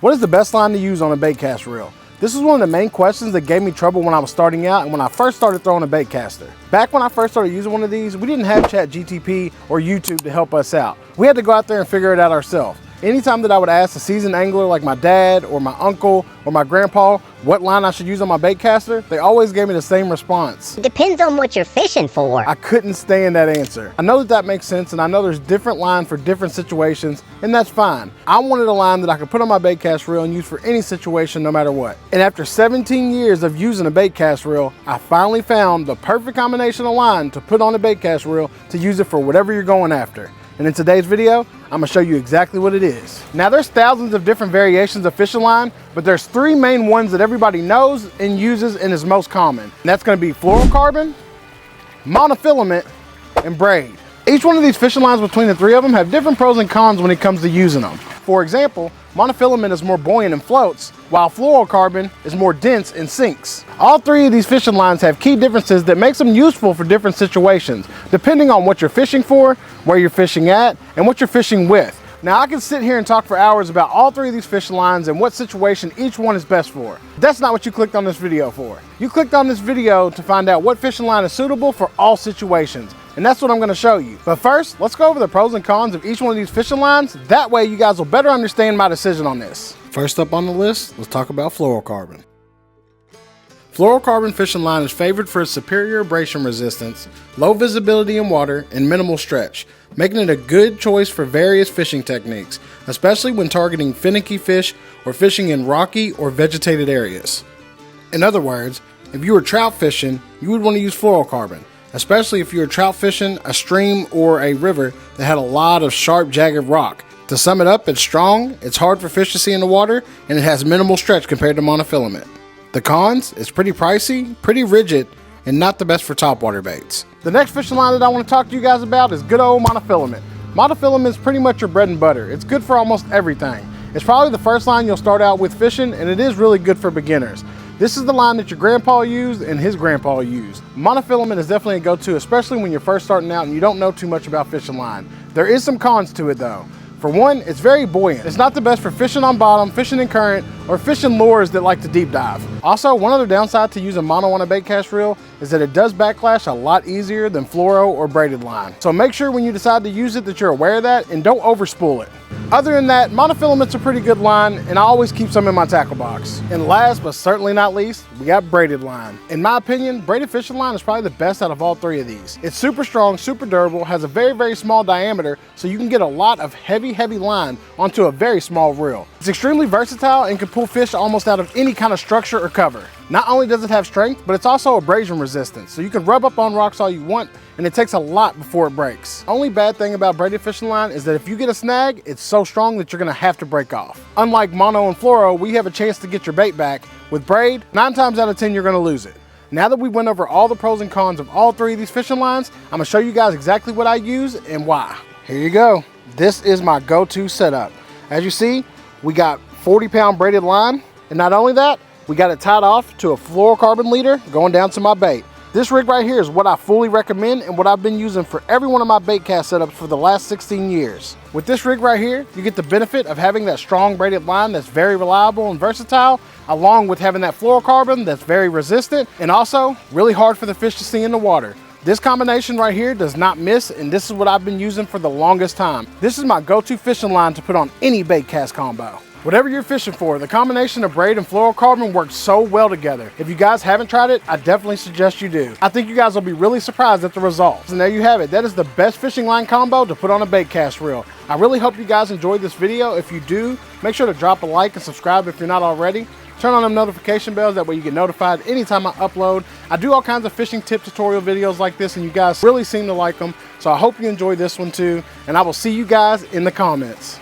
What is the best line to use on a bait cast reel? This is one of the main questions that gave me trouble when I was starting out and when I first started throwing a Baitcaster. Back when I first started using one of these, we didn't have ChatGPT or YouTube to help us out. We had to go out there and figure it out ourselves. Anytime that I would ask a seasoned angler like my dad or my uncle or my grandpa what line I should use on my Baitcaster, they always gave me the same response. It depends on what you're fishing for. I couldn't stand that answer. I know that that makes sense, and I know there's different lines for different situations, and that's fine. I wanted a line that I could put on my Baitcast reel and use for any situation no matter what. And after 17 years of using a Baitcast reel, I finally found the perfect combination of line to put on a Baitcast reel to use it for whatever you're going after. And in today's video, I'm gonna show you exactly what it is. Now there's thousands of different variations of fishing line, but there's three main ones that everybody knows and uses and is most common. And that's gonna be fluorocarbon, monofilament, and braid. Each one of these fishing lines between the three of them have different pros and cons when it comes to using them. For example, monofilament is more buoyant and floats, while fluorocarbon is more dense and sinks. All three of these fishing lines have key differences that makes them useful for different situations, depending on what you're fishing for, where you're fishing at, and what you're fishing with. Now I can sit here and talk for hours about all three of these fishing lines and what situation each one is best for. That's not what you clicked on this video for. You clicked on this video to find out what fishing line is suitable for all situations. And that's what I'm gonna show you. But first, let's go over the pros and cons of each one of these fishing lines. That way you guys will better understand my decision on this. First up on the list, let's talk about fluorocarbon. Fluorocarbon fishing line is favored for its superior abrasion resistance, low visibility in water, and minimal stretch, making it a good choice for various fishing techniques, especially when targeting finicky fish or fishing in rocky or vegetated areas. In other words, if you were trout fishing, you would want to use fluorocarbon, especially if you were trout fishing a stream or a river that had a lot of sharp, jagged rock. To sum it up, it's strong, it's hard for fish to see in the water, and it has minimal stretch compared to monofilament. The cons, it's pretty pricey, pretty rigid, and not the best for topwater baits. The next fishing line that I want to talk to you guys about is good old monofilament. Monofilament is pretty much your bread and butter. It's good for almost everything. It's probably the first line you'll start out with fishing, and it is really good for beginners. This is the line that your grandpa used and his grandpa used. Monofilament is definitely a go-to, especially when you're first starting out and you don't know too much about fishing line. There is some cons to it though. For one, it's very buoyant. It's not the best for fishing on bottom, fishing in current, or fishing lures that like to deep dive. Also, one other downside to using mono on a bait cast reel is that it does backlash a lot easier than fluoro or braided line. So make sure when you decide to use it that you're aware of that and don't overspool it. Other than that, monofilament's a pretty good line, and I always keep some in my tackle box. And last but certainly not least, we got braided line. In my opinion, braided fishing line is probably the best out of all three of these. It's super strong, super durable, has a very, very small diameter, so you can get a lot of heavy line onto a very small reel. It's extremely versatile and can pull fish almost out of any kind of structure or cover. Not only does it have strength, but it's also abrasion resistant, so you can rub up on rocks all you want, and it takes a lot before it breaks. Only bad thing about braided fishing line is that if you get a snag, it's so strong that you're gonna have to break off. Unlike mono and fluoro, we have a chance to get your bait back. With braid, 9 times out of 10, you're gonna lose it. Now that we went over all the pros and cons of all three of these fishing lines, I'm gonna show you guys exactly what I use and why. Here you go. This is my go-to setup. As you see, we got 40-pound braided line, and not only that, we got it tied off to a fluorocarbon leader going down to my bait. This rig right here is what I fully recommend and what I've been using for every one of my bait cast setups for the last 16 years. With this rig right here, you get the benefit of having that strong braided line that's very reliable and versatile, along with having that fluorocarbon that's very resistant and also really hard for the fish to see in the water. This combination right here does not miss, and this is what I've been using for the longest time. This is my go-to fishing line to put on any bait cast combo. Whatever you're fishing for, the combination of braid and fluorocarbon works so well together. If you guys haven't tried it, I definitely suggest you do. I think you guys will be really surprised at the results. And there you have it. That is the best fishing line combo to put on a bait cast reel. I really hope you guys enjoyed this video. If you do, make sure to drop a like and subscribe if you're not already. Turn on them notification bells, that way you get notified anytime I upload. I do all kinds of fishing tip tutorial videos like this, and you guys really seem to like them. So I hope you enjoyed this one too, and I will see you guys in the comments.